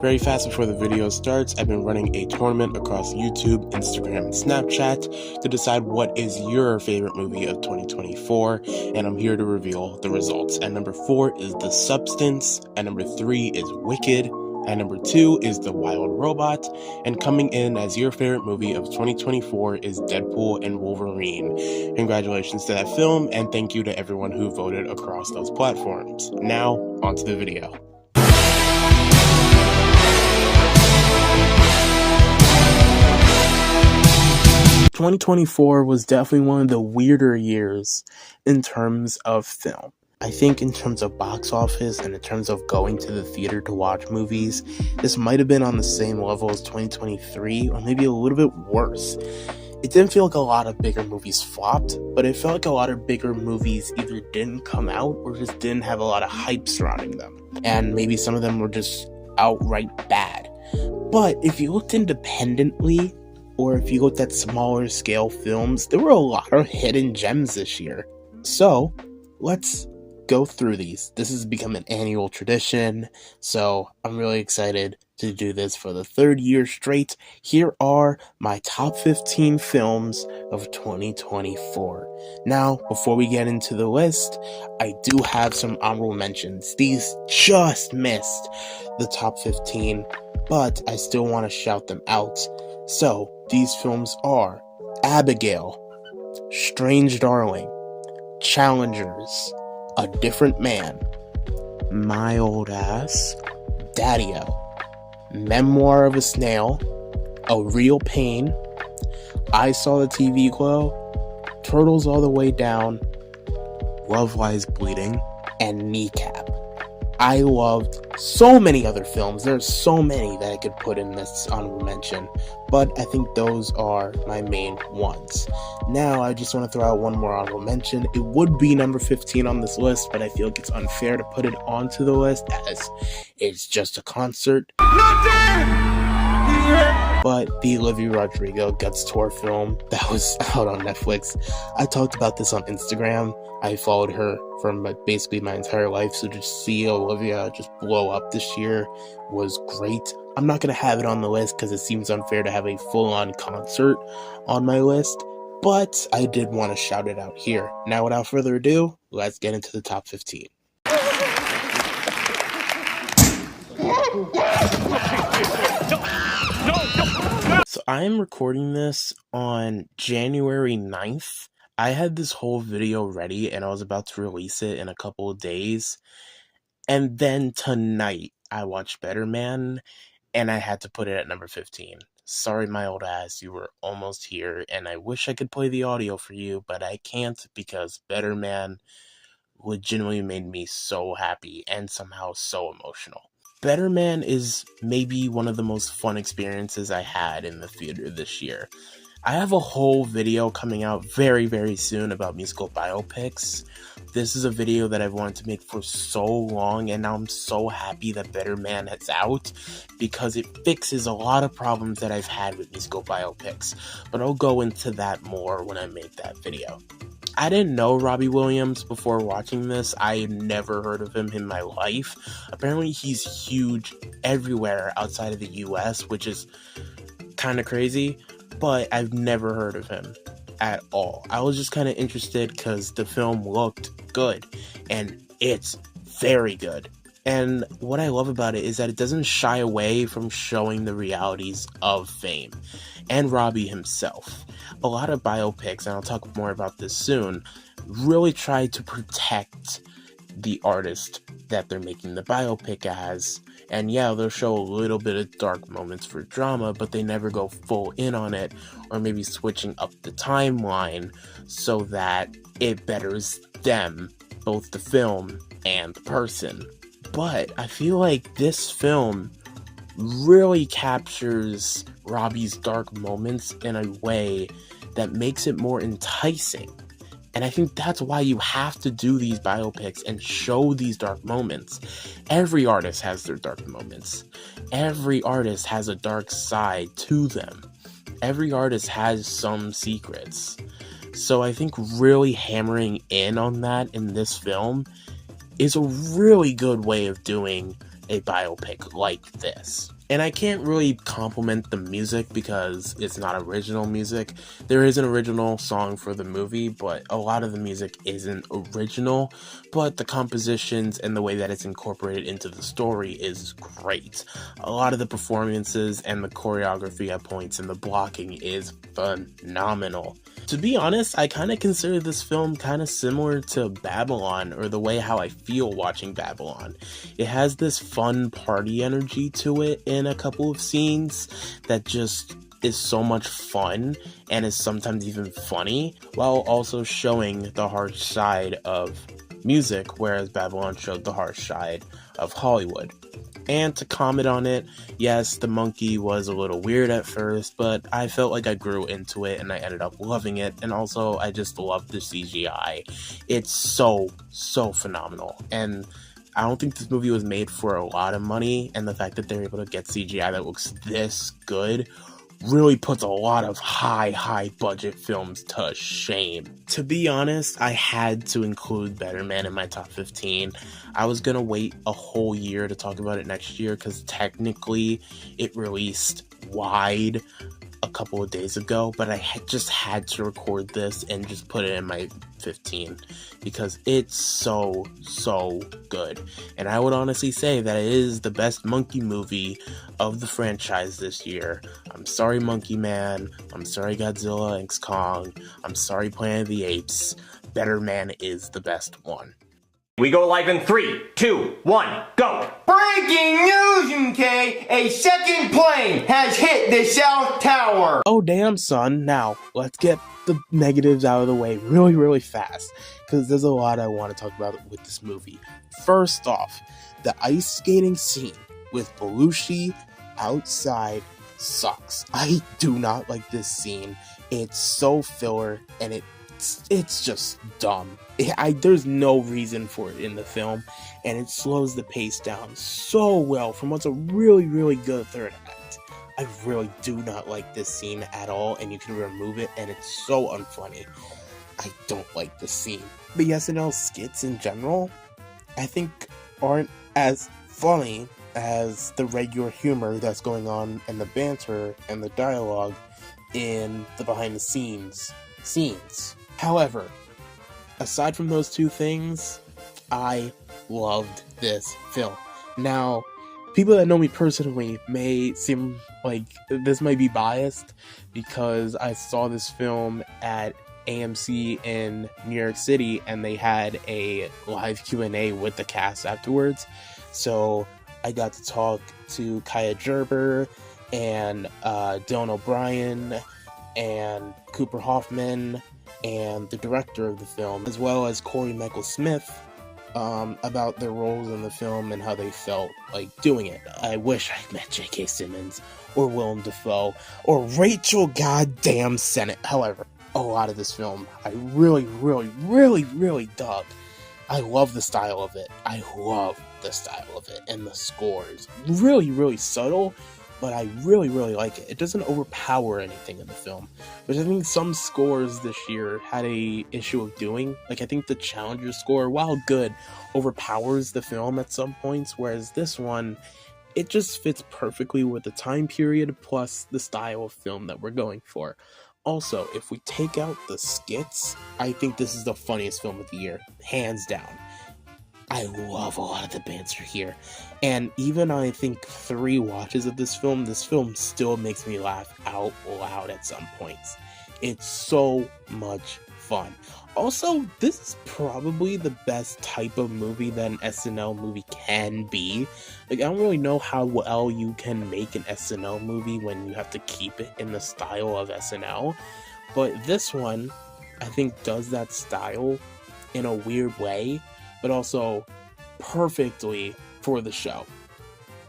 Very fast before the video starts, I've been running a tournament across YouTube, Instagram, and Snapchat to decide what is your favorite movie of 2024, and I'm here to reveal the results. At number 4 is The Substance, at number 3 is Wicked, at number 2 is The Wild Robot, and coming in as your favorite movie of 2024 is Deadpool and Wolverine. Congratulations to that film, and thank you to everyone who voted across those platforms. Now, onto the video. 2024 was definitely one of the weirder years in terms of film. I think in terms of box office and in terms of going to the theater to watch movies, this might have been on the same level as 2023 or maybe a little bit worse. It didn't feel like a lot of bigger movies flopped, but it felt like a lot of bigger movies either didn't come out or just didn't have a lot of hype surrounding them. And maybe some of them were just outright bad. But if you looked independently, or if you looked at smaller scale films, there were a lot of hidden gems this year. So, let's go through these. This has become an annual tradition, so I'm really excited to do this for the third year straight. Here are my top 15 films of 2024. Now, before we get into the list, I do have some honorable mentions. These just missed the top 15, but I still want to shout them out. So, these films are Abigail, Strange Darling, Challengers, A Different Man, My Old Ass, Daddy-O, Memoir of a Snail, A Real Pain, I Saw the TV Glow, Turtles All the Way Down, Love Lies Bleeding, and Kneecap. I loved so many other films. There's so many that I could put in this honorable mention, but I think those are my main ones. Now, I just want to throw out one more honorable mention. It would be number 15 on this list, but I feel like it's unfair to put it onto the list as it's just a concert. But the Olivia Rodrigo Guts Tour film that was out on Netflix, I talked about this on Instagram. I followed her for basically my entire life, so to see Olivia just blow up this year was great. I'm not going to have it on the list because it seems unfair to have a full-on concert on my list, but I did want to shout it out here. Now, without further ado, let's get into the top 15. So I am recording this on January 9th. I had this whole video ready and I was about to release it in a couple of days. And then tonight I watched Better Man and I had to put it at number 15. Sorry, my old ass, you were almost here and I wish I could play the audio for you, but I can't because Better Man legitimately made me so happy and somehow so emotional. Better Man is maybe one of the most fun experiences I had in the theater this year. I have a whole video coming out very, very soon about musical biopics. This is a video that I've wanted to make for so long, and now I'm so happy that Better Man is out because it fixes a lot of problems that I've had with musical biopics. But I'll go into that more when I make that video. I didn't know Robbie Williams before watching this. I had never heard of him in my life. Apparently he's huge everywhere outside of the US, which is kind of crazy, but I've never heard of him at all. I was just kind of interested because the film looked good, and it's very good. And what I love about it is that it doesn't shy away from showing the realities of fame and Robbie himself. A lot of biopics, and I'll talk more about this soon, really try to protect the artist that they're making the biopic as. And yeah, they'll show a little bit of dark moments for drama, but they never go full in on it, or maybe switching up the timeline so that it betters them, both the film and the person. But I feel like this film really captures Robbie's dark moments in a way that makes it more enticing. And I think that's why you have to do these biopics and show these dark moments. Every artist has their dark moments. Every artist has a dark side to them. Every artist has some secrets. So I think really hammering in on that in this film is a really good way of doing a biopic like this. And I can't really compliment the music because it's not original music. There is an original song for the movie, but a lot of the music isn't original. But the compositions and the way that it's incorporated into the story is great. A lot of the performances and the choreography at points and the blocking is phenomenal. To be honest, I kind of consider this film kind of similar to Babylon, or the way how I feel watching Babylon. It has this fun party energy to it in a couple of scenes that just is so much fun and is sometimes even funny, while also showing the harsh side of music, whereas Babylon showed the harsh side of Hollywood. And to comment on it, yes, the monkey was a little weird at first, but I felt like I grew into it and I ended up loving it. And also, I just love the CGI. It's so phenomenal. And I don't think this movie was made for a lot of money, and the fact that they're able to get CGI that looks this good really puts a lot of high budget films to shame. To be honest, I had to include Better Man in my top 15. I was gonna wait a whole year to talk about it next year because technically it released wide a couple of days ago, but I just had to record this and just put it in my 15 because it's so good. And I would honestly say that it is the best monkey movie of the franchise this year. I'm sorry, Monkey Man. I'm sorry, Godzilla X Kong. I'm sorry, Planet of the Apes. Better Man is the best one. We go live in 3, 2, 1, go! Breaking news, UK! A second plane has hit the South Tower! Oh damn, son. Now, let's get the negatives out of the way really fast, because there's a lot I want to talk about with this movie. First off, the ice skating scene with Belushi outside sucks. I do not like this scene. It's so filler, and it's just dumb. There's no reason for it in the film, and it slows the pace down so well from what's a really good third act. I really do not like this scene at all, and you can remove it, and it's so unfunny. I don't like this scene. The SNL skits in general, I think, aren't as funny as the regular humor that's going on, and the banter and the dialogue in the behind the scenes scenes. However, aside from those two things, I loved this film. Now, people that know me personally may seem like this might be biased because I saw this film at AMC in New York City and they had a live Q&A with the cast afterwards. So I got to talk to Kaya Gerber and Dylan O'Brien and Cooper Hoffman and the director of the film, as well as Corey Michael Smith, about their roles in the film and how they felt like doing it. I wish I met J.K. Simmons or Willem Dafoe or Rachel goddamn Sennett. However, a lot of this film I really dug. I love the style of it. And the score is really subtle, but I really like it. It doesn't overpower anything in the film, which I think some scores this year had a issue of doing. Like, I think the Challenger score, while good, overpowers the film at some points, whereas this one, it just fits perfectly with the time period plus the style of film that we're going for. Also, if we take out the skits, I think this is the funniest film of the year, hands down. I love a lot of the banter here, and even I think 3 watches of this film still makes me laugh out loud at some points. It's so much fun. Also, this is probably the best type of movie that an SNL movie can be. Like, I don't really know how well you can make an SNL movie when you have to keep it in the style of SNL, but this one, I think, does that style in a weird way, but also perfectly for the show,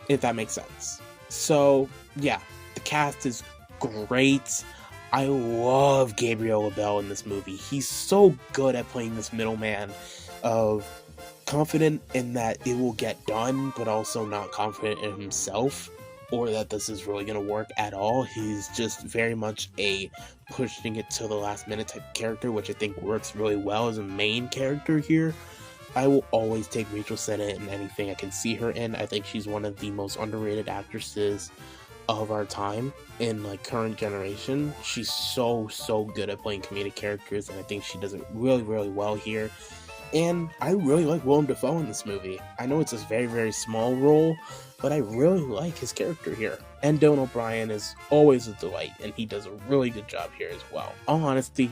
if that makes sense. So, yeah, the cast is great. I love Gabriel LaBelle in this movie. He's so good at playing this middleman of confident in that it will get done, but also not confident in himself, or that this is really going to work at all. He's just very much a pushing it to the last minute type of character, which I think works really well as a main character here. I will always take Rachel Sennett in anything I can see her in. I think she's one of the most underrated actresses of our time in like current generation. She's so good at playing comedic characters, and I think she does it really well here. And I really like Willem Dafoe in this movie. I know it's a very small role, but I really like his character here. And Dylan O'Brien is always a delight, and he does a really good job here as well. All honesty,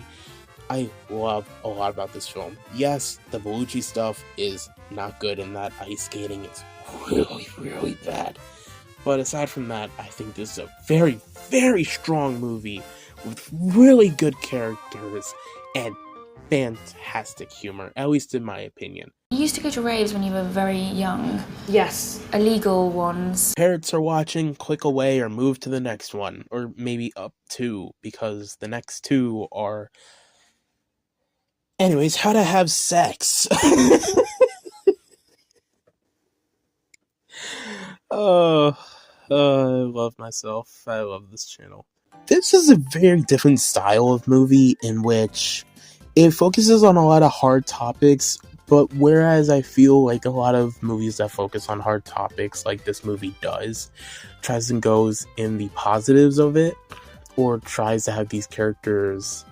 I love a lot about this film. Yes, the Bellucci stuff is not good, and that ice skating is really bad. But aside from that, I think this is a very strong movie with really good characters and fantastic humor, at least in my opinion. You used to go to raves when you were very young. Yes. Illegal ones. Parents are watching, click away or move to the next one, or maybe up two, because the next two are... Anyways, how to have sex. I love myself. I love this channel. This is a very different style of movie in which it focuses on a lot of hard topics, but whereas I feel like a lot of movies that focus on hard topics, like this movie does, tries and goes in the positives of it, or tries to have these characters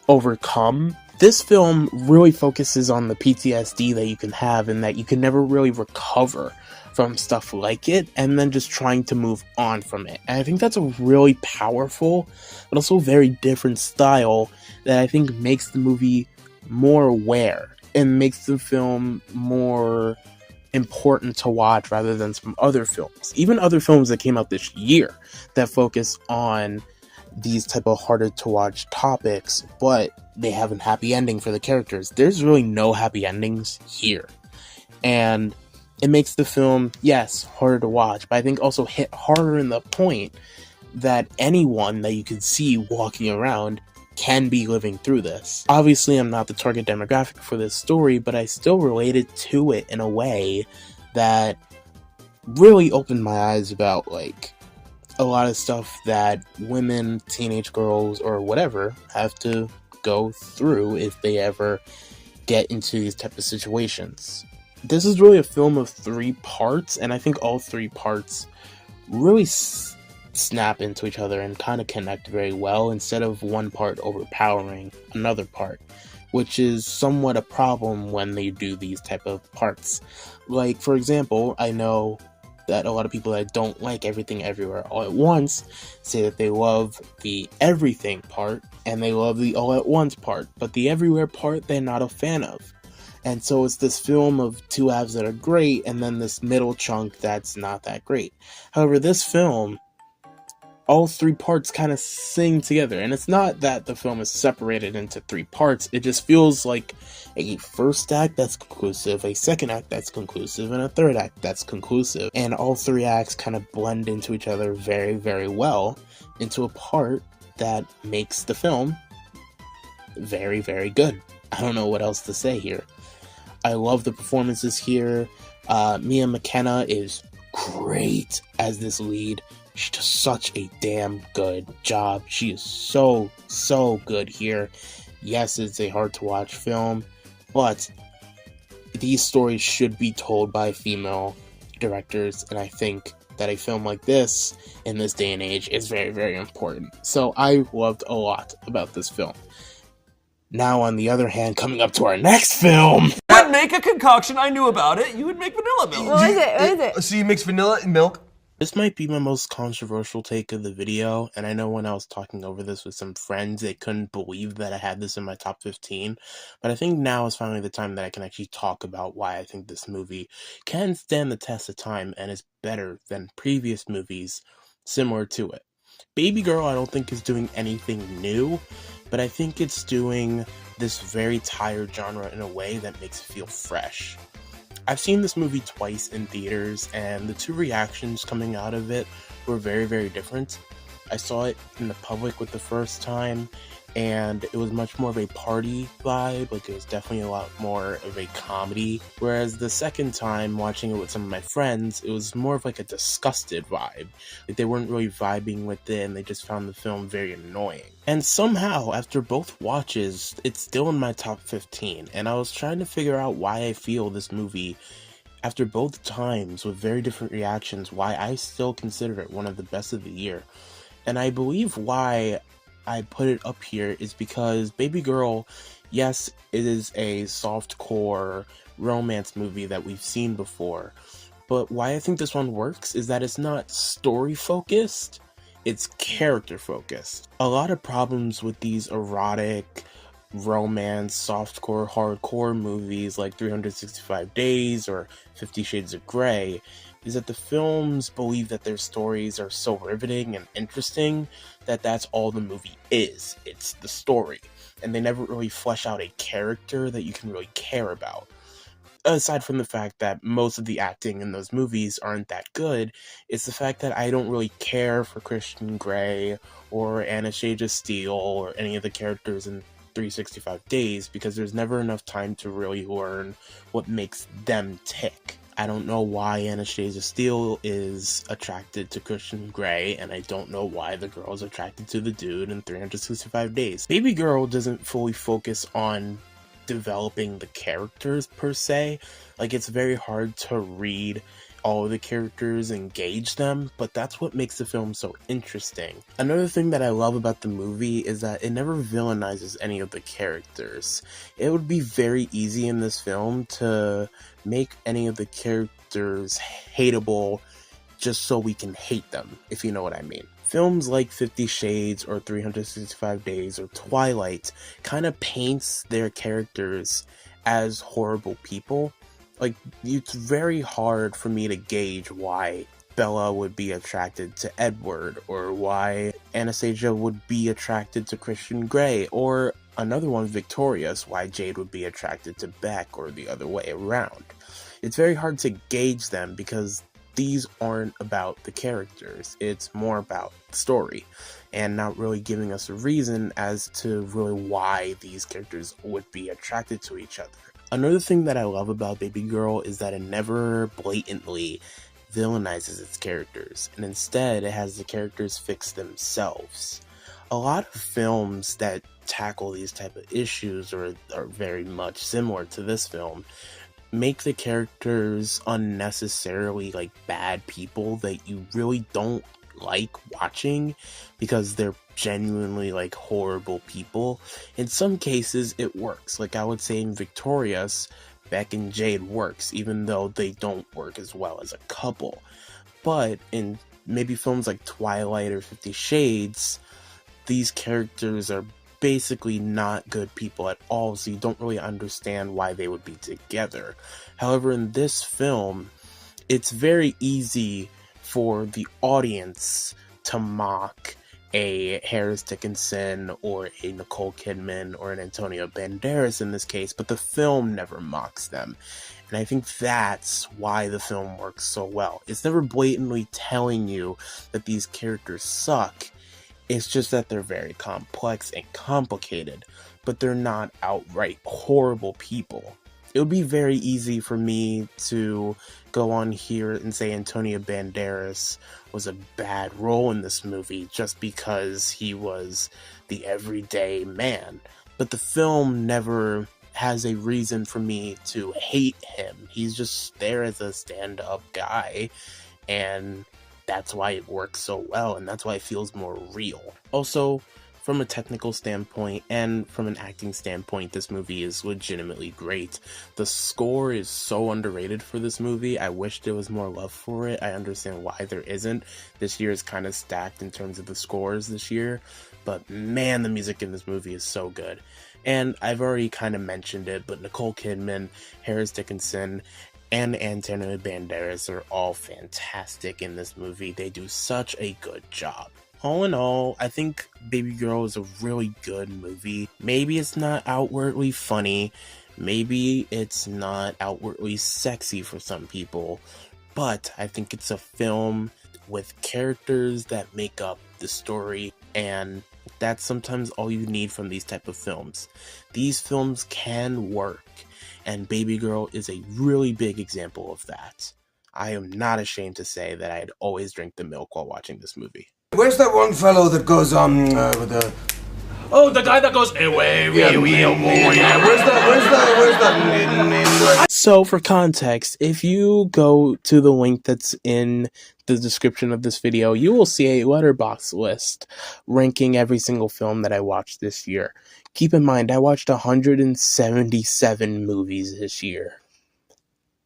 overcome. This film really focuses on the PTSD that you can have and that you can never really recover from stuff like it, and then just trying to move on from it. And I think that's a really powerful, but also very different style that I think makes the movie more aware and makes the film more important to watch rather than some other films. Even other films that came out this year that focus on these type of harder to watch topics, but they have a happy ending for the characters. There's really no happy endings here. And it makes the film, yes, harder to watch, but I think also hit harder in the point that anyone that you could see walking around can be living through this. Obviously, I'm not the target demographic for this story, but I still related to it in a way that really opened my eyes about, like, a lot of stuff that women, teenage girls, or whatever have to go through if they ever get into these type of situations. This is really a film of 3 parts, and I think all 3 parts really snap into each other and kind of connect very well, instead of one part overpowering another part, which is somewhat a problem when they do these type of parts. Like, for example, I know that a lot of people that don't like Everything Everywhere All at Once say that they love the everything part and they love the all at once part, but the everywhere part they're not a fan of. And so it's this film of 2 halves that are great, and then this middle chunk that's not that great. However, this film, all 3 parts kind of sing together, and it's not that the film is separated into 3 parts, it just feels like a first act that's conclusive, a second act that's conclusive, and a third act that's conclusive. And all 3 acts kind of blend into each other very well, into a part that makes the film very good. I don't know what else to say here. I love the performances here. Mia McKenna is great as this lead. She does such a damn good job. She is so good here. Yes, it's a hard to watch film, but these stories should be told by female directors, and I think that a film like this, in this day and age, is very important. So I loved a lot about this film. Now, on the other hand, coming up to our next film... I would make a concoction, I knew about it. You would make vanilla milk. What is it? So you mix vanilla and milk? This might be my most controversial take of the video, and I know when I was talking over this with some friends, they couldn't believe that I had this in my top 15, but I think now is finally the time that I can actually talk about why I think this movie can stand the test of time and is better than previous movies similar to it. Baby Girl, I don't think is doing anything new, but I think it's doing this very tired genre in a way that makes it feel fresh. I've seen this movie twice in theaters, and the 2 reactions coming out of it were very different. I saw it in the public with the first time, and it was much more of a party vibe. Like, it was definitely a lot more of a comedy. Whereas the second time watching it with some of my friends, it was more of like a disgusted vibe. Like, they weren't really vibing with it, and they just found the film very annoying. And somehow, after both watches, it's still in my top 15, and I was trying to figure out why I feel this movie, after both times with very different reactions, why I still consider it one of the best of the year. And I believe why I put it up here is because Baby Girl, yes, it is a softcore romance movie that we've seen before, but why I think this one works is that it's not story focused, it's character focused. A lot of problems with these erotic, romance, softcore, hardcore movies like 365 Days or 50 Shades of Grey is that the films believe that their stories are so riveting and interesting that that's all the movie is. It's the story. And they never really flesh out a character that you can really care about. Aside from the fact that most of the acting in those movies aren't that good, it's the fact that I don't really care for Christian Grey or Anastasia Steele or any of the characters in 365 Days because there's never enough time to really learn what makes them tick. I don't know why Anastasia Steele is attracted to Christian Grey, and I don't know why the girl is attracted to the dude in 365 Days. Baby Girl doesn't fully focus on developing the characters per se. Like, it's very hard to read all of the characters and gauge them, but that's what makes the film so interesting. Another thing that I love about the movie is that it never villainizes any of the characters. It would be very easy in this film to make any of the characters hateable just so we can hate them, if you know what I mean. Films like 50 Shades or 365 Days or Twilight kind of paints their characters as horrible people. Like, it's very hard for me to gauge why Bella would be attracted to Edward, or why Anastasia would be attracted to Christian Grey, or another one, Victorious, why Jade would be attracted to Beck, or the other way around. It's very hard to gauge them because these aren't about the characters, it's more about the story, and not really giving us a reason as to really why these characters would be attracted to each other. Another thing that I love about Baby Girl is that it never blatantly villainizes its characters, and instead it has the characters fix themselves. A lot of films that tackle these type of issues or are very much similar to this film make the characters unnecessarily like bad people that you really don't like watching because they're genuinely like horrible people. In some cases it works, like I would say in Victorious, Beck and Jade works even though they don't work as well as a couple. But in maybe films like Twilight or 50 Shades, these characters are basically not good people at all, so you don't really understand why they would be together. However, in this film, it's very easy for the audience to mock a Harris Dickinson or a Nicole Kidman or an Antonio Banderas in this case, but the film never mocks them. And I think that's why the film works so well. It's never blatantly telling you that these characters suck. It's just that they're very complex and complicated, but they're not outright horrible people. It would be very easy for me to go on here and say Antonio Banderas was a bad role in this movie just because he was the everyday man. But the film never has a reason for me to hate him. He's just there as a stand-up guy, and that's why it works so well, and that's why it feels more real. Also, from a technical standpoint and from an acting standpoint, this movie is legitimately great. The score is so underrated for this movie. I wish there was more love for it. I understand why there isn't. This year is kind of stacked in terms of the scores this year, but man, the music in this movie is so good. And I've already kind of mentioned it, but Nicole Kidman, Harris Dickinson, and Antonio Banderas are all fantastic in this movie. They do such a good job. All in all, I think Baby Girl is a really good movie. Maybe it's not outwardly funny, maybe it's not outwardly sexy for some people, but I think it's a film with characters that make up the story and That's sometimes all you need from these type of films. These films can work, and Baby Girl is a really big example of that. I am not ashamed to say that I'd always drink the milk while watching this movie. Where's that one fellow that goes with the... Oh, the guy that goes, away, where's that? So for context, if you go to the link that's in the description of this video, you will see a letterbox list ranking every single film that I watched this year. Keep in mind, I watched 177 movies this year.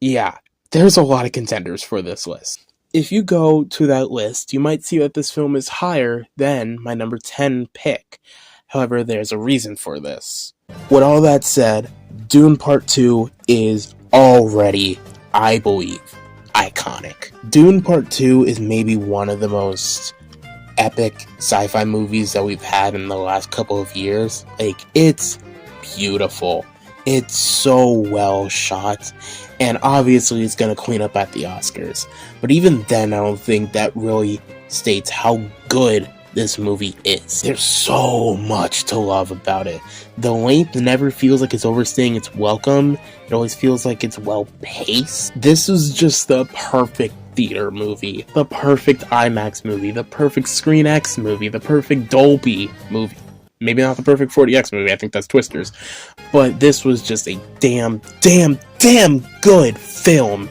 Yeah, there's a lot of contenders for this list. If you go to that list, you might see that this film is higher than my number 10 pick. However, there's a reason for this. With all that said, Dune Part 2 is already, I believe, iconic. Dune Part 2 is maybe one of the most epic sci-fi movies that we've had in the last couple of years. Like, it's beautiful. It's so well shot, and obviously it's gonna clean up at the Oscars. But even then, I don't think that really states how good this movie is. There's so much to love about it. The length never feels like it's overstaying its welcome. It always feels like it's well paced. This is just the perfect theater movie, the perfect IMAX movie, the perfect Screen X movie, the perfect Dolby movie. Maybe not the perfect 40X movie, I think that's Twisters. But this was just a damn good film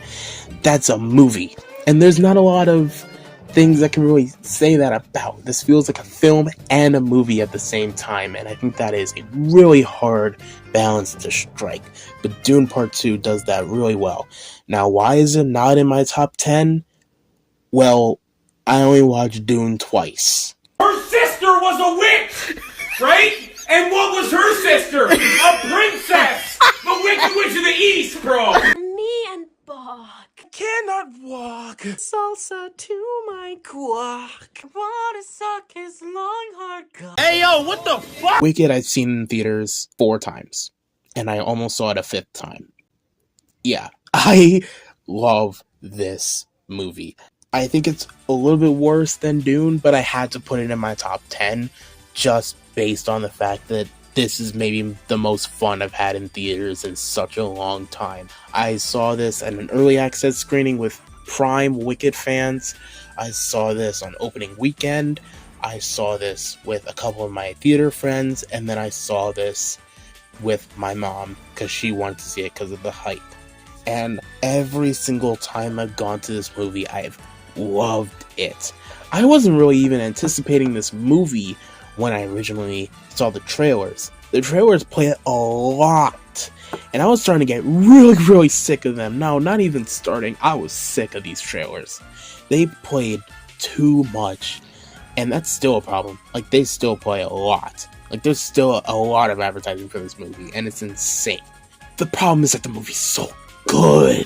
that's a movie. And there's not a lot of things that can really say that about. This feels like a film and a movie at the same time, and I think that is a really hard balance to strike. But Dune Part 2 does that really well. Now, why is it not in my top 10? Well, I only watched Dune twice. Her sister was a witch, right? And what was her sister? A princess! The Wicked Witch of the East, bro! Me and Bog cannot walk. Salsa to my guac. wanna suck his long hard cock. Hey, yo, what the fuck? Wicked I've seen in theaters 4 times, and I almost saw it a 5th time. Yeah, I love this movie. I think it's a little bit worse than Dune, but I had to put it in my top 10 just based on the fact that this is maybe the most fun I've had in theaters in such a long time. I saw this at an early access screening with prime Wicked fans. I saw this on opening weekend. I saw this with a couple of my theater friends, and then I saw this with my mom because she wanted to see it because of the hype. And every single time I've gone to this movie, I've loved it. I wasn't really even anticipating this movie when I originally saw the trailers. The trailers play it a lot, and I was starting to get really sick of them. No, not even starting. I was sick of these trailers. They played too much, and that's still a problem. Like, they still play a lot. Like, there's still a lot of advertising for this movie, and it's insane. The problem is that the movie's so good.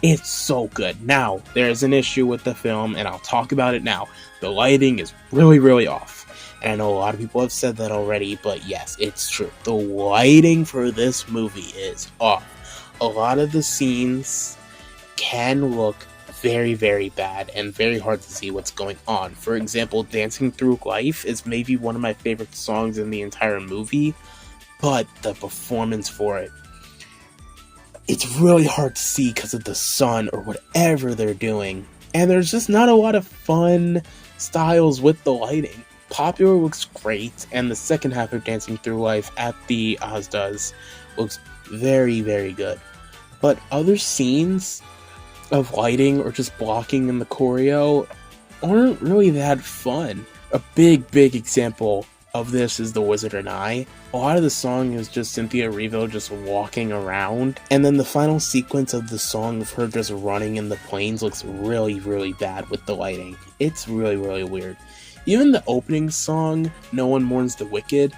It's so good. Now, there's an issue with the film, and I'll talk about it now. The lighting is really off. And I know a lot of people have said that already, but yes, it's true. The lighting for this movie is off. A lot of the scenes can look very bad and very hard to see what's going on. For example, Dancing Through Life is maybe one of my favorite songs in the entire movie, but the performance for it, it's really hard to see because of the sun or whatever they're doing. And there's just not a lot of fun styles with the lighting. Popular looks great, and the second half of Dancing Through Life at the Asdas looks very good. But other scenes of lighting or just blocking in the choreo aren't really that fun. A big example of this is The Wizard and I. A lot of the song is just Cynthia Erivo just walking around, and then the final sequence of the song of her just running in the plains looks really bad with the lighting. It's really weird. Even the opening song, No One Mourns the Wicked,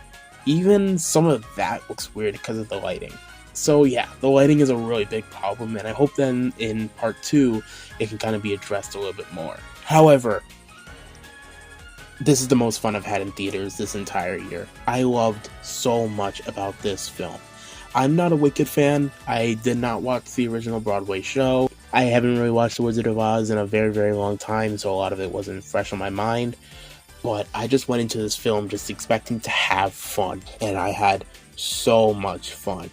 even some of that looks weird because of the lighting. So yeah, the lighting is a really big problem, and I hope then in part 2, it can kind of be addressed a little bit more. However, this is the most fun I've had in theaters this entire year. I loved so much about this film. I'm not a Wicked fan. I did not watch the original Broadway show. I haven't really watched The Wizard of Oz in a very long time, so a lot of it wasn't fresh on my mind. But I just went into this film just expecting to have fun, and I had so much fun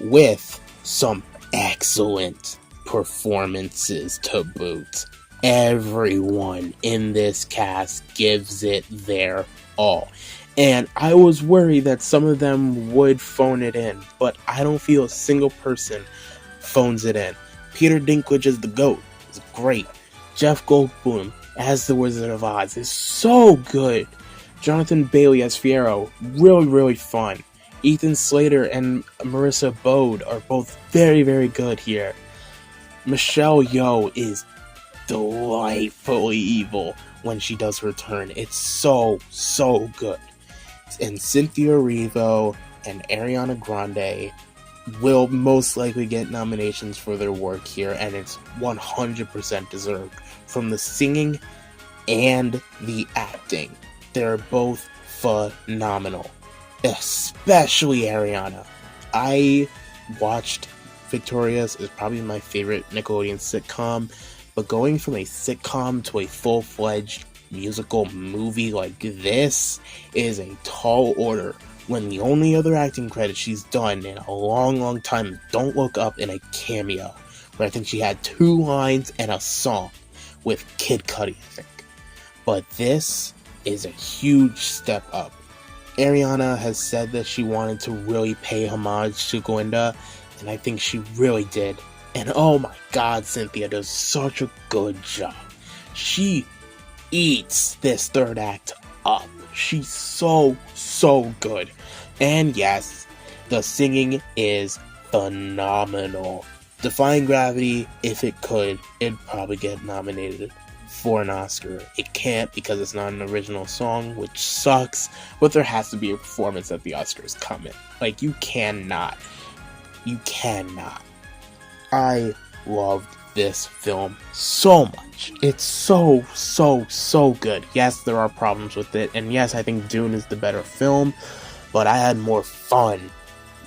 with some excellent performances to boot. Everyone in this cast gives it their all. And I was worried that some of them would phone it in, but I don't feel a single person phones it in. Peter Dinklage as the GOAT is great. Jeff Goldblum as the Wizard of Oz is so good. Jonathan Bailey as Fiyero, really, really fun. Ethan Slater and Marissa Bode are both very, very good here. Michelle Yeoh is delightfully evil when she does return. It's so, so good. And Cynthia Erivo and Ariana Grande will most likely get nominations for their work here, and it's 100% deserved. From the singing and the acting, they're both phenomenal. Especially Ariana. I watched Victorious, is probably my favorite Nickelodeon sitcom, but going from a sitcom to a full-fledged musical movie like this is a tall order, when the only other acting credit she's done in a long, long time, Don't Look Up, in a cameo, where I think she had 2 lines and a song with Kid Cudi, I think. But this is a huge step up. Ariana has said that she wanted to really pay homage to Glinda, and I think she really did. And oh my god, Cynthia does such a good job. She eats this third act up. She's so, so good. And yes, the singing is phenomenal. Defying Gravity, if it could, it'd probably get nominated for an Oscar. It can't because it's not an original song, which sucks, but there has to be a performance at the Oscars coming. Like, you cannot. I loved this film so much. It's so, so, so good. Yes, there are problems with it, and yes, I think Dune is the better film, but I had more fun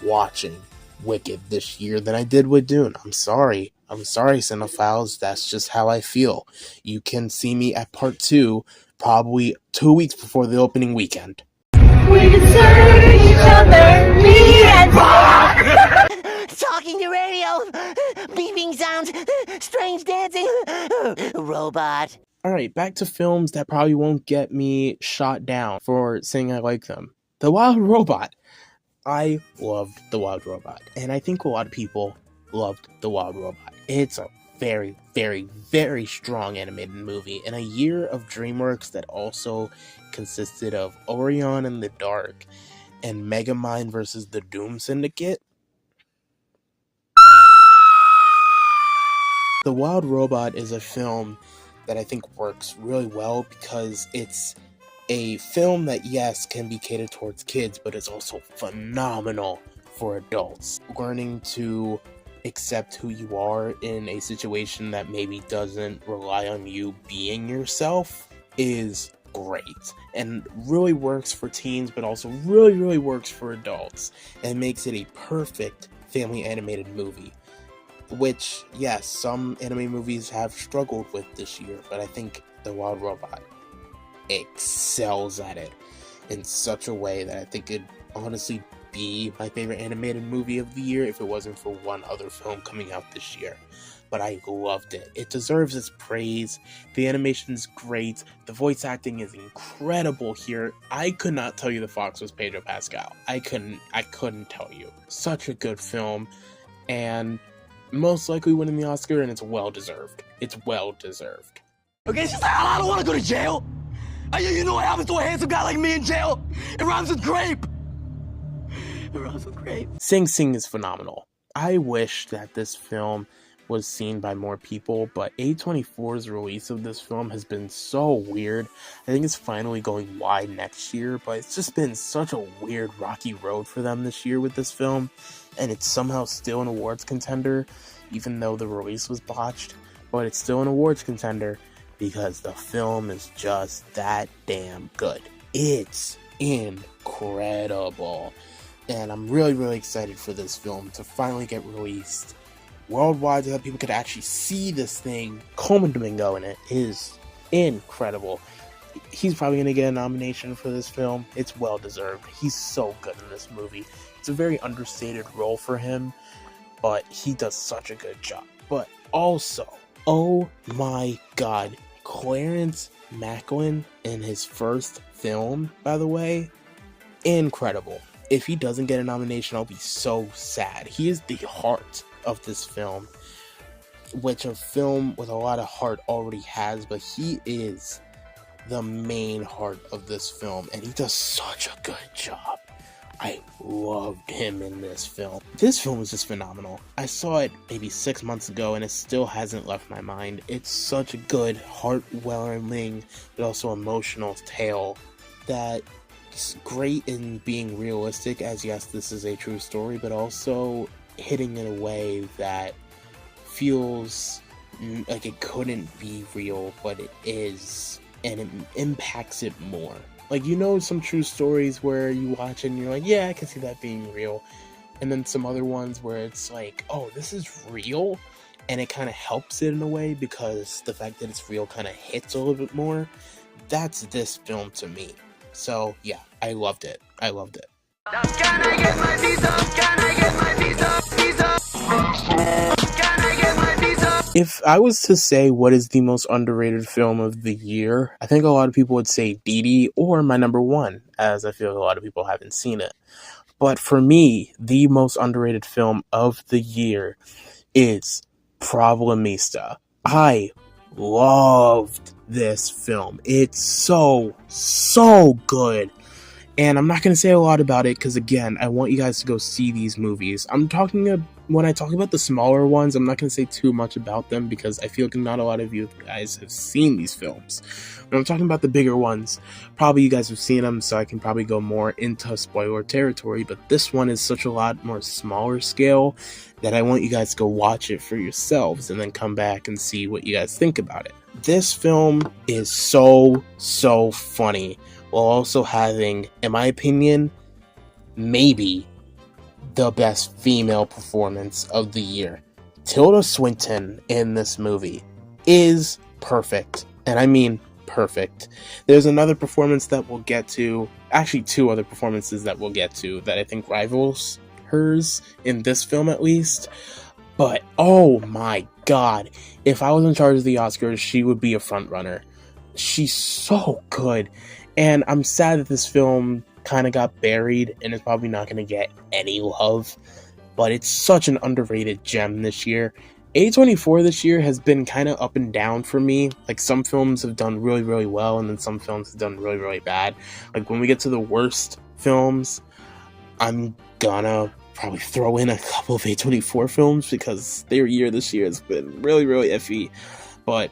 watching Wicked this year than I did with Dune. I'm sorry, cinephiles, that's just how I feel. You can see me at part 2, probably 2 weeks before the opening weekend. We can serve each other, me and Talking to radio, beeping sounds, strange dancing, robot. Alright, back to films that probably won't get me shot down for saying I like them. The Wild Robot. I loved The Wild Robot, and I think a lot of people loved The Wild Robot. It's a very, very, very strong animated movie in a year of DreamWorks that also consisted of Orion and the Dark and Megamind vs. the Doom Syndicate. The Wild Robot is a film that I think works really well because it's a film that, yes, can be catered towards kids, but it's also phenomenal for adults. Learning to accept who you are in a situation that maybe doesn't rely on you being yourself is great and really works for teens, but also really, really works for adults and makes it a perfect family animated movie. Which, yes, some anime movies have struggled with this year, but I think The Wild Robot excels at it in such a way that I think it'd honestly be my favorite animated movie of the year if it wasn't for one other film coming out this year. But I loved it. It deserves its praise. The animation's great. The voice acting is incredible here. I could not tell you the fox was Pedro Pascal. I couldn't tell you. Such a good film, and most likely winning the Oscar, and it's well deserved. It's well deserved. Okay, it's just like, I don't want to go to jail. You know what happens to a handsome guy like me in jail? It rhymes with grape. It rhymes with grape. Sing Sing is phenomenal. I wish that this film was seen by more people, but A24's release of this film has been so weird. I think it's finally going wide next year, but it's just been such a weird, rocky road for them this year with this film, and it's somehow still an awards contender, even though the release was botched, but it's still an awards contender because the film is just that damn good. It's incredible, and I'm really, really excited for this film to finally get released worldwide so that people could actually see this thing. Coleman Domingo in it is incredible. he's probably going to get a nomination for this film. It's well deserved. He's so good in this movie. It's a very understated role for him, but he does such a good job. But also, oh my god, Clarence Macklin in his first film, by the way, incredible. If he doesn't get a nomination, I'll be so sad. He is the heart of this film, which a film with a lot of heart already has, but he is the main heart of this film, and he does such a good job. I loved him in this film. This film was just phenomenal. I saw it maybe 6 months ago, and it still hasn't left my mind. It's such a good, heart-warming, but also emotional tale that is great in being realistic, as yes, this is a true story, but also hitting in a way that feels like it couldn't be real, but it is, and it impacts it more. Like, you know, some true stories where you watch it and you're like, yeah, I can see that being real. And then some other ones where it's like, oh, this is real. And it kind of helps it in a way because the fact that it's real kind of hits a little bit more. That's this film to me. So, yeah, I loved it. I loved it. Can I get my visa? Can I get my visa? Can I get my visa? If I was to say what is the most underrated film of the year, I think a lot of people would say Dee Dee or my number one, as I feel a lot of people haven't seen it. But for me, the most underrated film of the year is Problemista. I loved this film. It's so good. And I'm not going to say a lot about it because, again, I want you guys to go see these movies. When I talk about the smaller ones, I'm not going to say too much about them because I feel like not a lot of you guys have seen these films. When I'm talking about the bigger ones, probably you guys have seen them, so I can probably go more into spoiler territory, but this one is such a lot more smaller scale that I want you guys to go watch it for yourselves and then come back and see what you guys think about it. This film is so funny, while also having, in my opinion, maybe the best female performance of the year. Tilda Swinton in this movie is perfect, and I mean perfect. There's another performance that we'll get to, actually two other performances that we'll get to that I think rivals hers in this film at least, but oh my god, if I was in charge of the Oscars, she would be a front runner. She's so good, and I'm sad that this film kind of got buried and is probably not going to get any love, but it's such an underrated gem this year. A24 this year has been kind of up and down for me. Like, some films have done really well, and then some films have done really bad. Like, when we get to the worst films, I'm gonna probably throw in a couple of A24 films because their year this year has been really iffy, but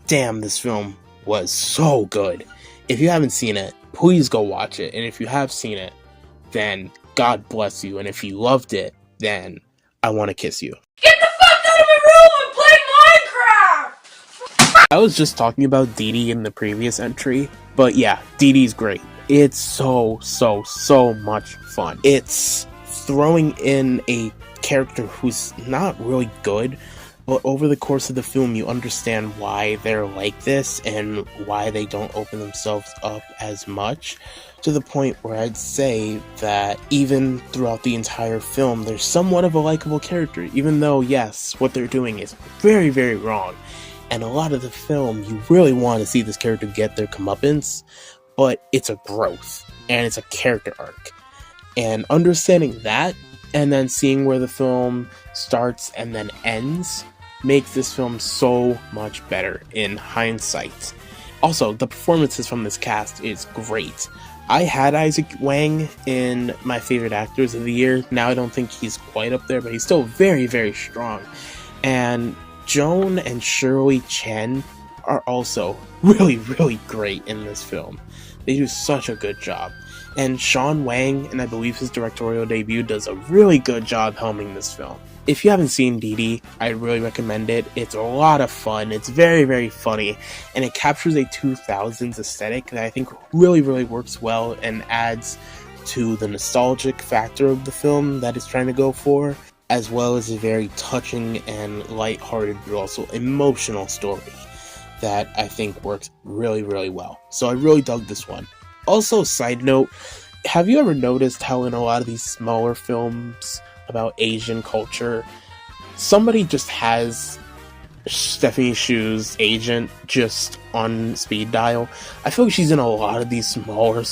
damn, this film was so good. If you haven't seen it, please go watch it. And if you have seen it, then God bless you. And if you loved it, then I want to kiss you. Get the fuck out of my room! I'm playing Minecraft! I was just talking about Dee Dee in the previous entry, but yeah, Dee Dee's great. It's so much fun. It's throwing in a character who's not really good, but over the course of the film, you understand why they're like this and why they don't open themselves up as much, to the point where I'd say that even throughout the entire film, they're somewhat of a likable character, even though, yes, what they're doing is very wrong. And a lot of the film, you really want to see this character get their comeuppance, but it's a growth, and it's a character arc. And understanding that, and then seeing where the film starts and then ends, makes this film so much better in hindsight. Also, the performances from this cast is great. I had Isaac Wang in my favorite actors of the year. Now I don't think he's quite up there, but he's still very strong. And Joan and Shirley Chen are also really great in this film. They do such a good job. And Sean Wang, and I believe his directorial debut, does a really good job helming this film. If you haven't seen Dee Dee, I really recommend it. It's a lot of fun, it's very funny, and it captures a 2000s aesthetic that I think really works well and adds to the nostalgic factor of the film that it's trying to go for, as well as a very touching and lighthearted but also emotional story. that I think works really, really well. So I really dug this one. Also, side note, have you ever noticed how in a lot of these smaller films about Asian culture, somebody just has Stephanie Shu's agent just on speed dial? I feel like she's in a lot of these smaller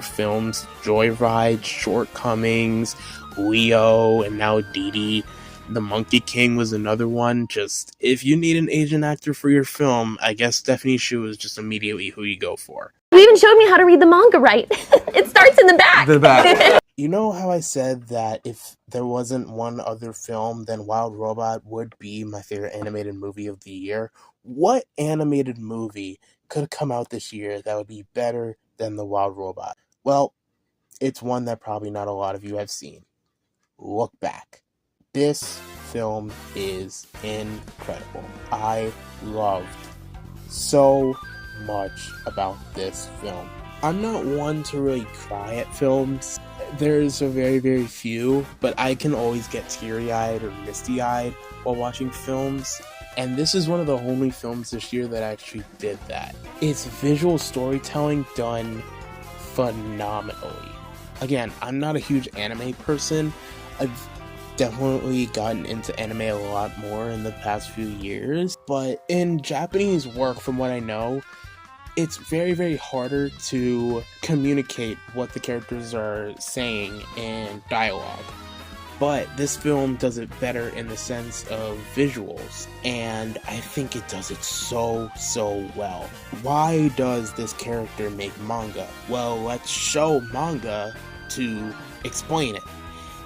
films. Joyride, Shortcomings, Leo, and now Dee Dee. The Monkey King was another one. Just, if you need an Asian actor for your film, I guess Stephanie Shu is just immediately who you go for. You even showed me how to read the manga right. It starts in the back. The back. You know how I said that if there wasn't one other film, then Wild Robot would be my favorite animated movie of the year? What animated movie could have come out this year that would be better than The Wild Robot? Well, it's one that probably not a lot of you have seen. Look Back. This film is incredible. I loved so much about this film. I'm not one to really cry at films. There's a very, very few, but I can always get teary-eyed or misty-eyed while watching films. And this is one of the only films this year that actually did that. It's visual storytelling done phenomenally. Again, I'm not a huge anime person. I've definitely gotten into anime a lot more in the past few years, but in Japanese work, from what I know, it's very, very harder to communicate what the characters are saying in dialogue. But this film does it better in the sense of visuals, and I think it does it so well. Why does this character make manga? Well, let's show manga to explain it.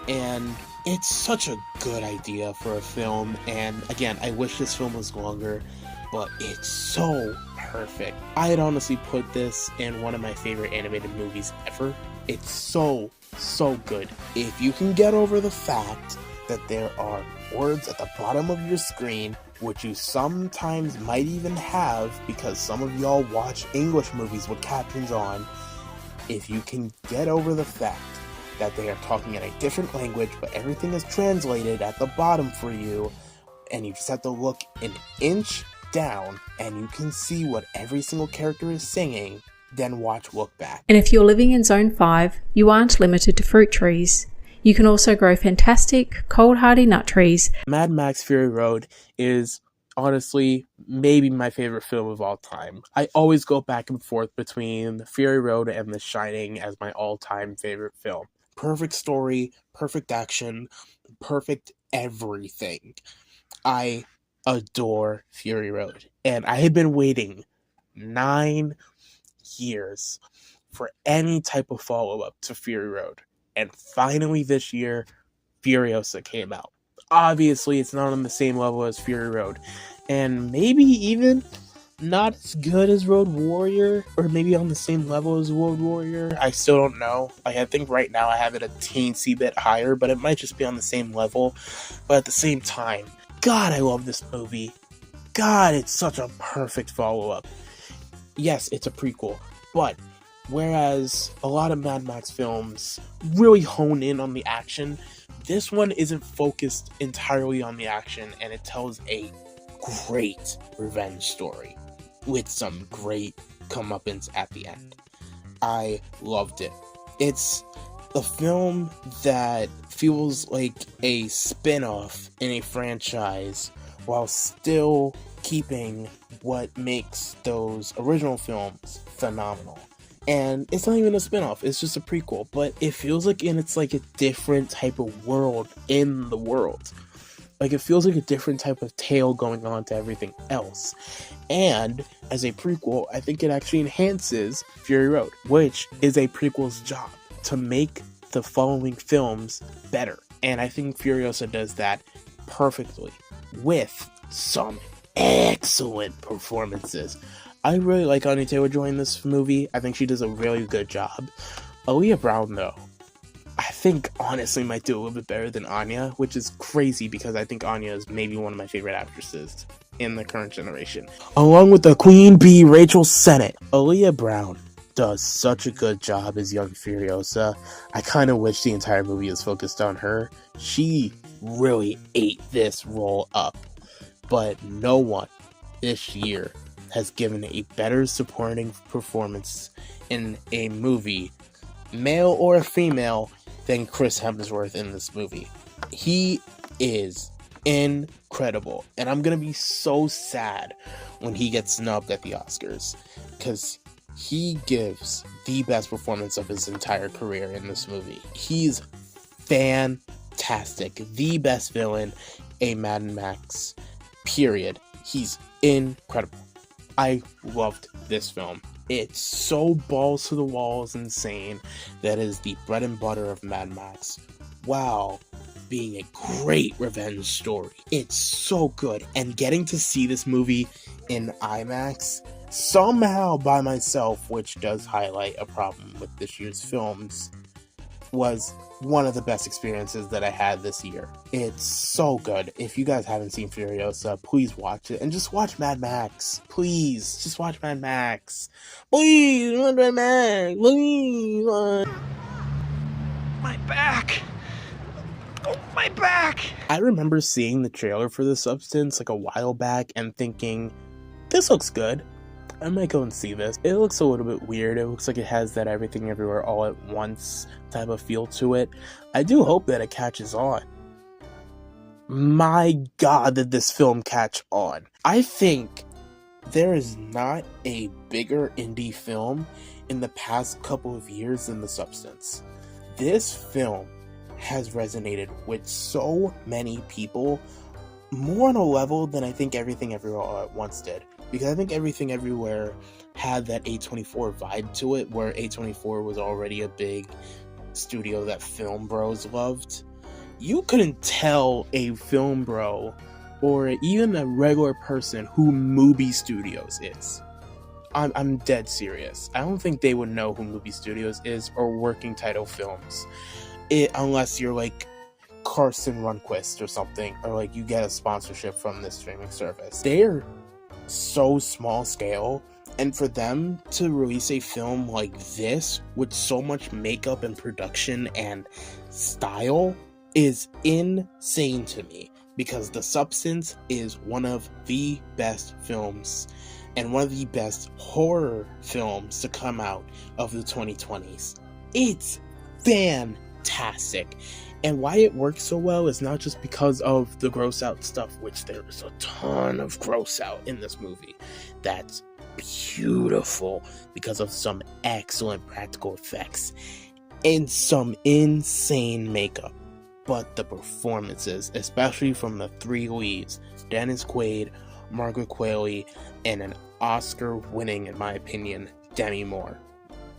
And it's such a good idea for a film, and again, I wish this film was longer, but it's so perfect. I'd honestly put this in one of my favorite animated movies ever. It's so good. If you can get over the fact that there are words at the bottom of your screen, which you sometimes might even have because some of y'all watch English movies with captions on, if you can get over the fact that they are talking in a different language, but everything is translated at the bottom for you, and you just have to look an inch down and you can see what every single character is singing, then watch Look Back. And if you're living in Zone 5, you aren't limited to fruit trees. You can also grow fantastic, cold hardy nut trees. Mad Max Fury Road is honestly maybe my favorite film of all time. I always go back and forth between Fury Road and The Shining as my all-time favorite film. Perfect story, perfect action, perfect everything. I adore Fury Road, and I had been waiting 9 years for any type of follow-up to Fury Road, and finally this year Furiosa came out. Obviously it's not on the same level as Fury Road, and maybe even not as good as Road Warrior, or maybe on the same level as Road Warrior. I still don't know. I think right now I have it a teensy bit higher, but it might just be on the same level. But at the same time, God, I love this movie. God, it's such a perfect follow-up. Yes, it's a prequel, but whereas a lot of Mad Max films really hone in on the action, this one isn't focused entirely on the action, and it tells a great revenge story with some great comeuppance at the end. I loved it. It's a film that feels like a spin-off in a franchise while still keeping what makes those original films phenomenal. And it's not even a spin-off, it's just a prequel, but it feels like it's like a different type of world in the world. Like, it feels like a different type of tale going on to everything else. And as a prequel, I think it actually enhances Fury Road, which is a prequel's job, to make the following films better. And I think Furiosa does that perfectly, with some excellent performances. I really like Anya Taylor-Joy in this movie. I think she does a really good job. Aaliyah Brown, though, I think honestly might do a little bit better than Anya, which is crazy because I think Anya is maybe one of my favorite actresses in the current generation. Along with the Queen Bee, Rachel Sennett, Aaliyah Brown does such a good job as young Furiosa. I kind of wish the entire movie was focused on her. She really ate this role up, but no one this year has given a better supporting performance in a movie, male or female, than Chris Hemsworth in this movie. He is incredible, and I'm gonna be so sad when he gets snubbed at the Oscars, because he gives the best performance of his entire career in this movie. He's fantastic, the best villain, a Mad Max, period. He's incredible. I loved this film. It's so balls to the walls insane. That is the bread and butter of Mad Max. Wow. Being a great revenge story. It's so good. And getting to see this movie in IMAX somehow by myself, which does highlight a problem with this year's films, was one of the best experiences that I had this year. It's so good. If you guys haven't seen Furiosa, please watch it. And just watch Mad Max. Please. Just watch Mad Max. Please. Watch Mad Max. Please. My back. Oh, my back. I remember seeing the trailer for The Substance like a while back and thinking, this looks good. I might go and see this. It looks a little bit weird. It looks like it has that everything everywhere all at once type of feel to it. I do hope that it catches on. My God, did this film catch on. I think there is not a bigger indie film in the past couple of years than The Substance. This film has resonated with so many people, more on a level than I think Everything Everywhere All at Once did. Because I think Everything Everywhere had that A24 vibe to it, where A24 was already a big studio that film bros loved. You couldn't tell a film bro, or even a regular person, who Mubi Studios is. I'm dead serious. I don't think they would know who Mubi Studios is, or Working Title Films. Unless you're like Carson Runquist or something, or like you get a sponsorship from this streaming service. They're so small scale, and for them to release a film like this with so much makeup and production and style is insane to me, because The Substance is one of the best films and one of the best horror films to come out of the 2020s. It's fantastic. And why it works so well is not just because of the gross out stuff, which there is a ton of gross out in this movie. That's beautiful because of some excellent practical effects and some insane makeup. But the performances, especially from the three leads, Dennis Quaid, Margaret Qualley, and an Oscar-winning, in my opinion, Demi Moore,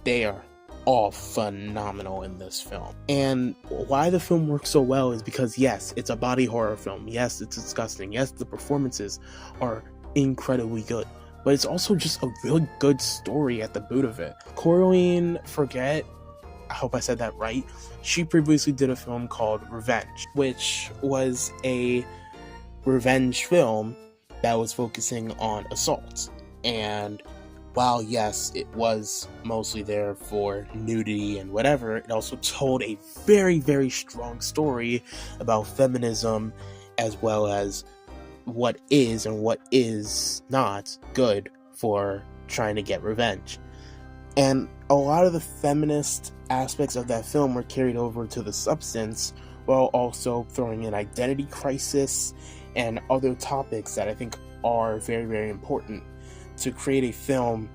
they are all phenomenal in this film. And why the film works so well is because, yes, it's a body horror film. Yes, it's disgusting. Yes, the performances are incredibly good. But it's also just a really good story at the boot of it. Coraline Forget, I hope I said that right, she previously did a film called Revenge, which was a revenge film that was focusing on assault. And while, yes, it was mostly there for nudity and whatever, it also told a very, very strong story about feminism, as well as what is and what is not good for trying to get revenge. And a lot of the feminist aspects of that film were carried over to The Substance, while also throwing in identity crisis and other topics that I think are very, very important to create a film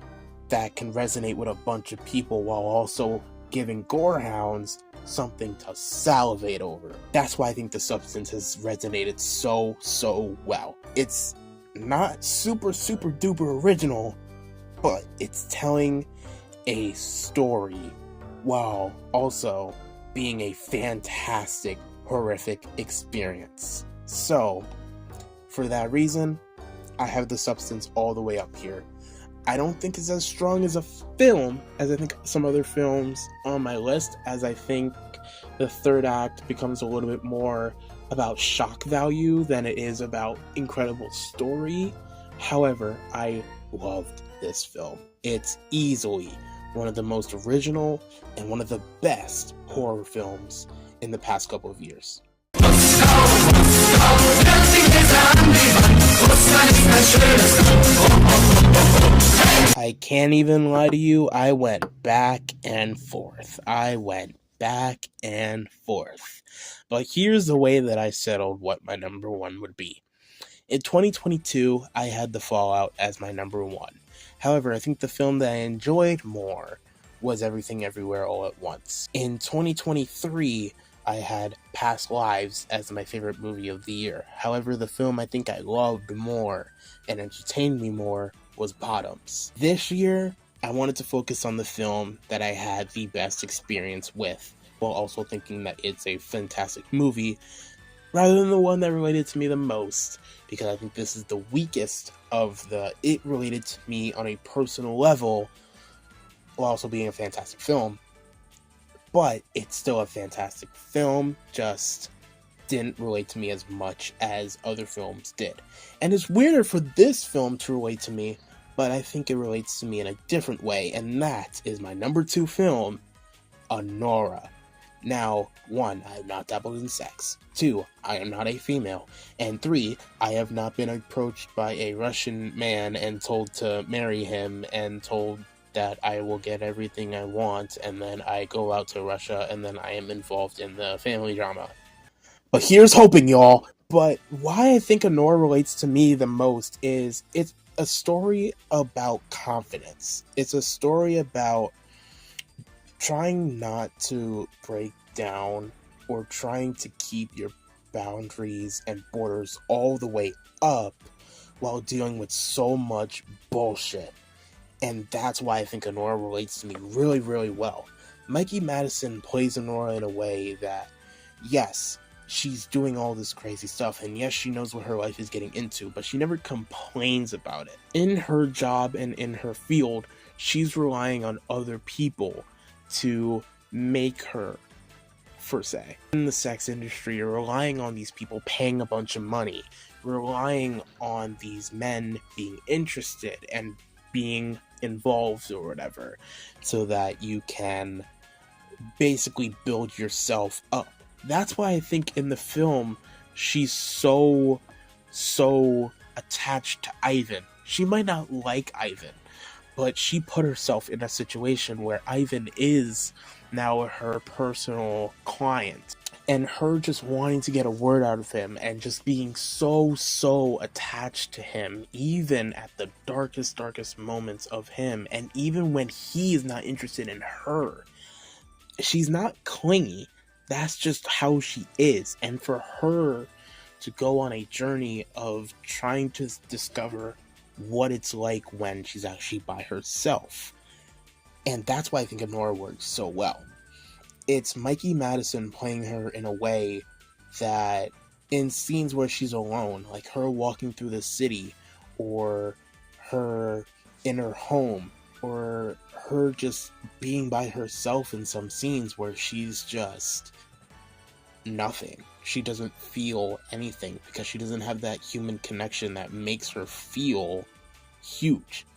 that can resonate with a bunch of people, while also giving gorehounds something to salivate over. That's why I think The Substance has resonated so well. It's not super duper original, but it's telling a story while also being a fantastic, horrific experience. So, for that reason, I have The Substance all the way up here. I don't think it's as strong as a film as I think some other films on my list, as I think the third act becomes a little bit more about shock value than it is about incredible story. However, I loved this film. It's easily one of the most original and one of the best horror films in the past couple of years. Nothing is an I can't even lie to you, I went back and forth. But here's the way that I settled what my number one would be. In 2022, I had The Fallout as my number one. However, I think the film that I enjoyed more was Everything Everywhere All at Once. In 2023, I had Past Lives as my favorite movie of the year. However, the film I think I loved more and entertained me more was Bottoms. This year, I wanted to focus on the film that I had the best experience with, while also thinking that it's a fantastic movie, rather than the one that related to me the most, because I think this is the weakest of the it related to me on a personal level, while also being a fantastic film. But it's still a fantastic film, just didn't relate to me as much as other films did. And it's weirder for this film to relate to me, but I think it relates to me in a different way, and that is my number 2 film, Anora. Now, 1, I have not dabbled in sex. 2, I am not a female. And 3, I have not been approached by a Russian man and told to marry him and told that I will get everything I want, and then I go out to Russia and then I am involved in the family drama. But here's hoping, y'all. But why I think Anora relates to me the most is it's a story about confidence. It's a story about trying not to break down or trying to keep your boundaries and borders all the way up while dealing with so much bullshit. And that's why I think Anora relates to me really, really well. Mikey Madison plays Anora in a way that, yes, she's doing all this crazy stuff, and yes, she knows what her life is getting into, but she never complains about it. In her job and in her field, she's relying on other people to make her, per se. In the sex industry, you're relying on these people paying a bunch of money, relying on these men being interested and being involved or whatever, so that you can basically build yourself up. That's why I think in the film, she's so attached to Ivan. She might not like Ivan, but she put herself in a situation where Ivan is now her personal client. And her just wanting to get a word out of him and just being so attached to him, even at the darkest moments of him, and even when he is not interested in her. She's not clingy. That's just how she is. And for her to go on a journey of trying to discover what it's like when she's actually by herself. And that's why I think Anora works so well. It's Mikey Madison playing her in a way that in scenes where she's alone, like her walking through the city, or her in her home, or her just being by herself in some scenes where she's just nothing. She doesn't feel anything because she doesn't have that human connection that makes her feel huge.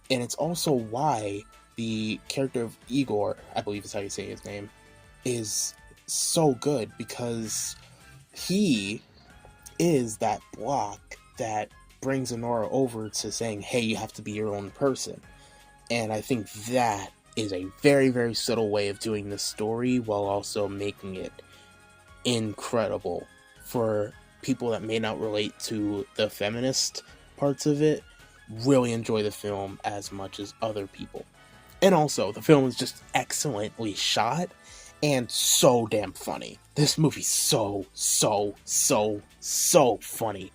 And it's also why the character of Igor, I believe is how you say his name, is so good, because he is that block that brings Anora over to saying, hey, you have to be your own person. And I think that is a very subtle way of doing this story while also making it incredible for people that may not relate to the feminist parts of it. Really enjoy the film as much as other people. And also, the film is just excellently shot and so damn funny. This movie's so funny.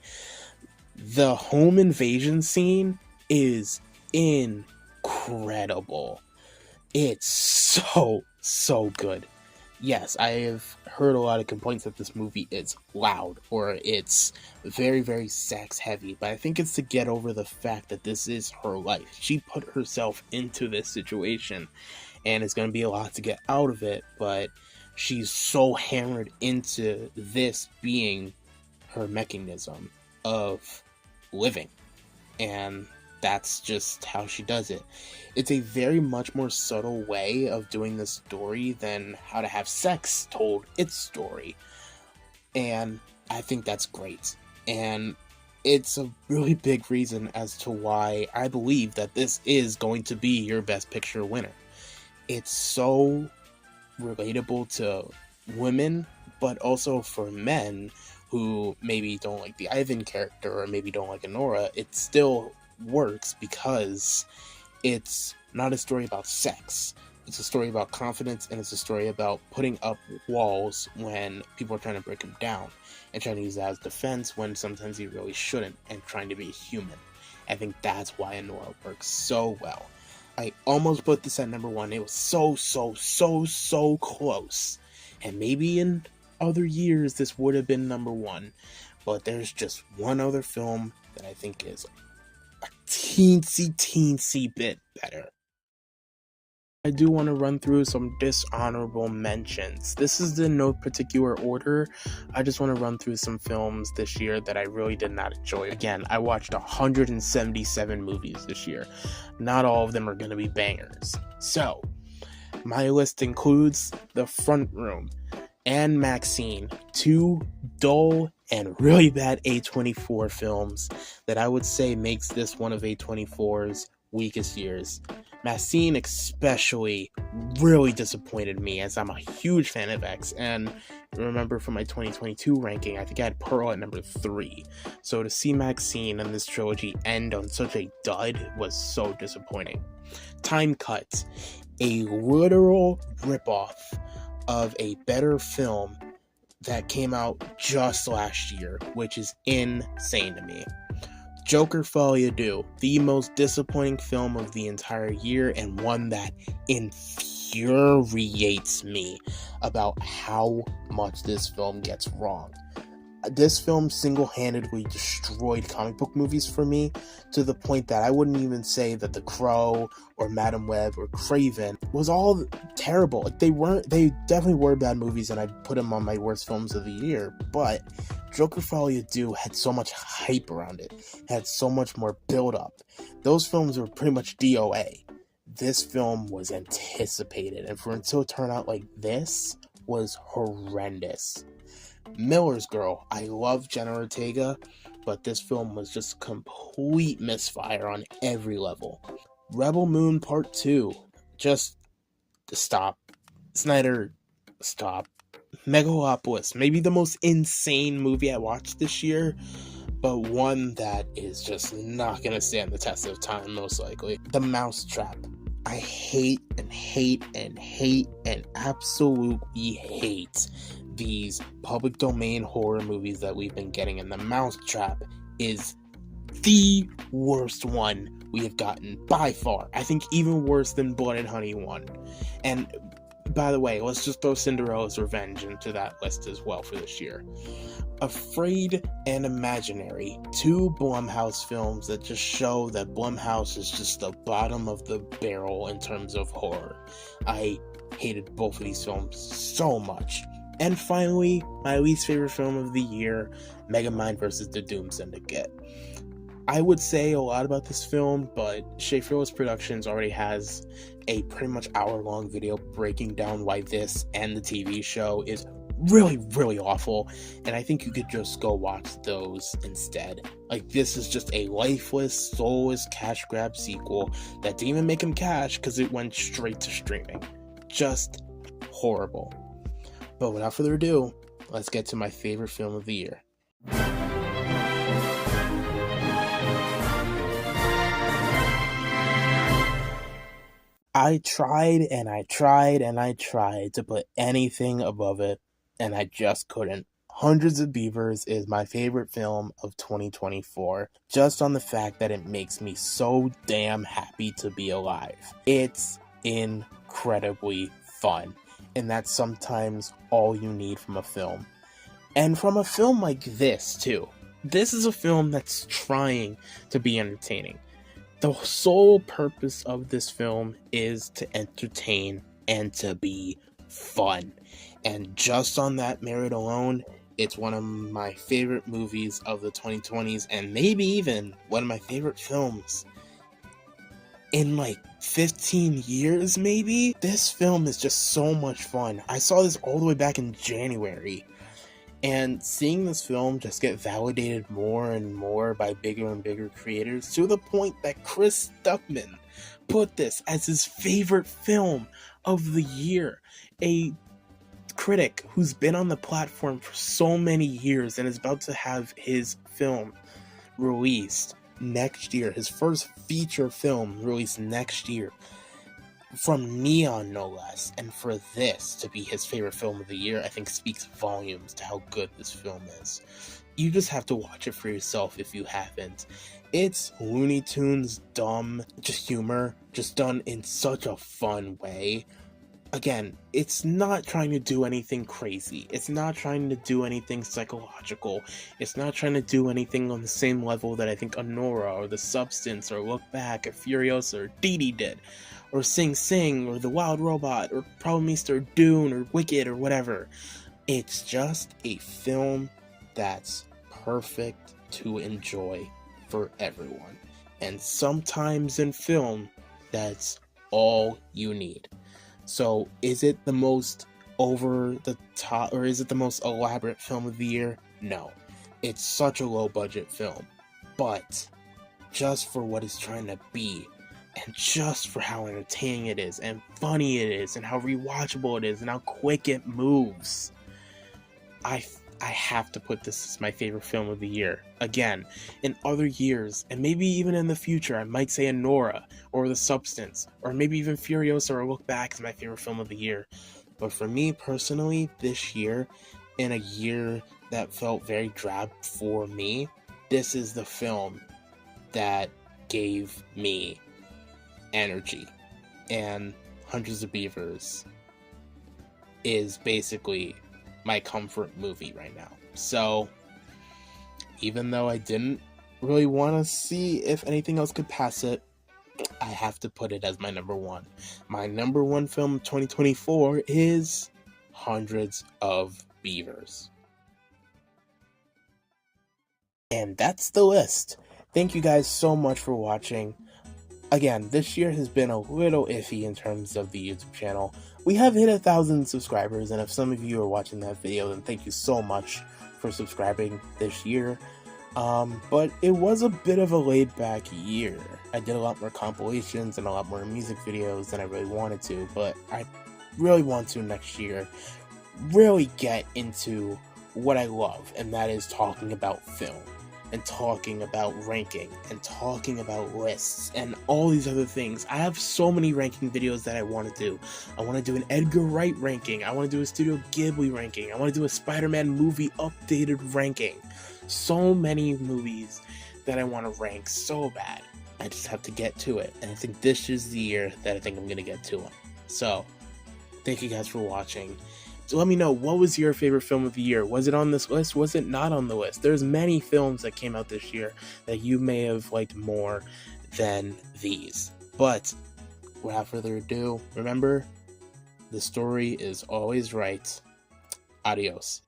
The home invasion scene is incredible. It's so good. Yes, I have heard a lot of complaints that this movie is loud or it's very sex heavy, but I think it's to get over the fact that this is her life. She put herself into this situation, and it's going to be a lot to get out of it, but she's so hammered into this being her mechanism of living, and that's just how she does it. It's a very much more subtle way of doing this story than How to Have Sex told its story, and I think that's great. And it's a really big reason as to why I believe that this is going to be your Best Picture winner. It's so relatable to women, but also for men who maybe don't like the Ivan character or maybe don't like Anora. It still works because it's not a story about sex. It's a story about confidence, and it's a story about putting up walls when people are trying to break them down, and trying to use that as defense when sometimes you really shouldn't, and trying to be human. I think that's why Anora works so well. I almost put this at number 1. It was so close. And maybe in other years this would have been number 1. But there's just one other film that I think is a teensy bit better. I do want to run through some dishonorable mentions. This is in no particular order. I just want to run through some films this year that I really did not enjoy. Again, I watched 177 movies this year. Not all of them are going to be bangers. So, my list includes The Front Room and Maxine, 2 dull and really bad A24 films that I would say makes this one of A24's weakest years. Maxine especially really disappointed me, as I'm a huge fan of X, and remember from my 2022 ranking, I think I had Pearl at number 3. So to see Maxine and this trilogy end on such a dud was so disappointing. Time Cut, a literal ripoff of a better film that came out just last year, which is insane to me. Joker Folie à Deux, the most disappointing film of the entire year, and one that infuriates me about how much this film gets wrong. This film single-handedly destroyed comic book movies for me, to the point that I wouldn't even say that The Crow or Madam Web or Craven was all terrible. Like, they definitely were bad movies, and I'd put them on my worst films of the year, but Joker Folie à Deux had so much hype around it, had so much more build-up. Those films were pretty much DOA. This film was anticipated, and for it to turn out like this was horrendous. Miller's Girl, I love Jenna Ortega, but this film was just complete misfire on every level. Rebel Moon Part 2, just stop. Snyder, stop. Megalopolis, maybe the most insane movie I watched this year, but one that is just not gonna stand the test of time, most likely. The Mousetrap. I hate and absolutely hate these public domain horror movies that we've been getting, and The Mousetrap is the worst one we have gotten by far. I think even worse than Blood and Honey 1. And by the way, let's just throw Cinderella's Revenge into that list as well for this year. Afraid and Imaginary, 2 Blumhouse films that just show that Blumhouse is just the bottom of the barrel in terms of horror. I hated both of these films so much. And finally, my least favorite film of the year, Megamind vs. the Doom Syndicate. I would say a lot about this film, but Shea Fearless Productions already has a pretty much hour-long video breaking down why this and the TV show is really awful, and I think you could just go watch those instead. Like, this is just a lifeless, soulless cash grab sequel that didn't even make him cash because it went straight to streaming. Just horrible. But without further ado, let's get to my favorite film of the year. I tried to put anything above it, and I just couldn't. Hundreds of Beavers is my favorite film of 2024, just on the fact that it makes me so damn happy to be alive. It's incredibly fun, and that's sometimes all you need from a film. And from a film like this, too. This is a film that's trying to be entertaining. The sole purpose of this film is to entertain and to be fun. And just on that merit alone, it's one of my favorite movies of the 2020s, and maybe even one of my favorite films in like 15 years, maybe? This film is just so much fun. I saw this all the way back in January, And seeing this film just get validated more and more by bigger and bigger creators, to the point that Chris Stuckman put this as his favorite film of the year. A critic who's been on the platform for so many years and is about to have his film released next year, his first feature film released next year, from Neon no less, and for this to be his favorite film of the year, I think speaks volumes to how good this film is. You just have to watch it for yourself if you haven't. It's Looney Tunes dumb, just humor, just done in such a fun way. Again, it's not trying to do anything crazy. It's not trying to do anything psychological. It's not trying to do anything on the same level that I think Anora or The Substance or Look Back or Furiosa or Dee Dee did. Or Sing Sing or The Wild Robot or Problem or Dune or Wicked or whatever. It's just a film that's perfect to enjoy for everyone. And sometimes in film, that's all you need. So, is it the most over the top, or is it the most elaborate film of the year? No. It's such a low budget film. But, just for what it's trying to be, and just for how entertaining it is, and funny it is, and how rewatchable it is, and how quick it moves, I have to put this as my favorite film of the year. Again, in other years, and maybe even in the future, I might say Anora, or The Substance, or maybe even Furiosa or Look Back is my favorite film of the year. But for me, personally, this year, in a year that felt very drab for me, this is the film that gave me energy. And Hundreds of Beavers is basically my comfort movie right now. So, even though I didn't really want to see if anything else could pass it, I have to put it as my number one. My number one film of 2024 is Hundreds of Beavers. And that's the list. Thank you guys so much for watching. Again, this year has been a little iffy in terms of the YouTube channel. We have hit 1,000 subscribers, and if some of you are watching that video, then thank you so much for subscribing this year. But it was a bit of a laid-back year. I did a lot more compilations and a lot more music videos than I really wanted to, but I really want to next year really get into what I love, and that is talking about film, and talking about ranking, and talking about lists, and all these other things. I have so many ranking videos that I want to do. I want to do an Edgar Wright ranking, I want to do a Studio Ghibli ranking, I want to do a Spider-Man movie updated ranking. So many movies that I want to rank so bad. I just have to get to it, and I think this is the year that I think I'm going to get to them. So, thank you guys for watching. So let me know, what was your favorite film of the year? Was it on this list? Was it not on the list? There's many films that came out this year that you may have liked more than these. But, without further ado, remember, the story is always right. Adios.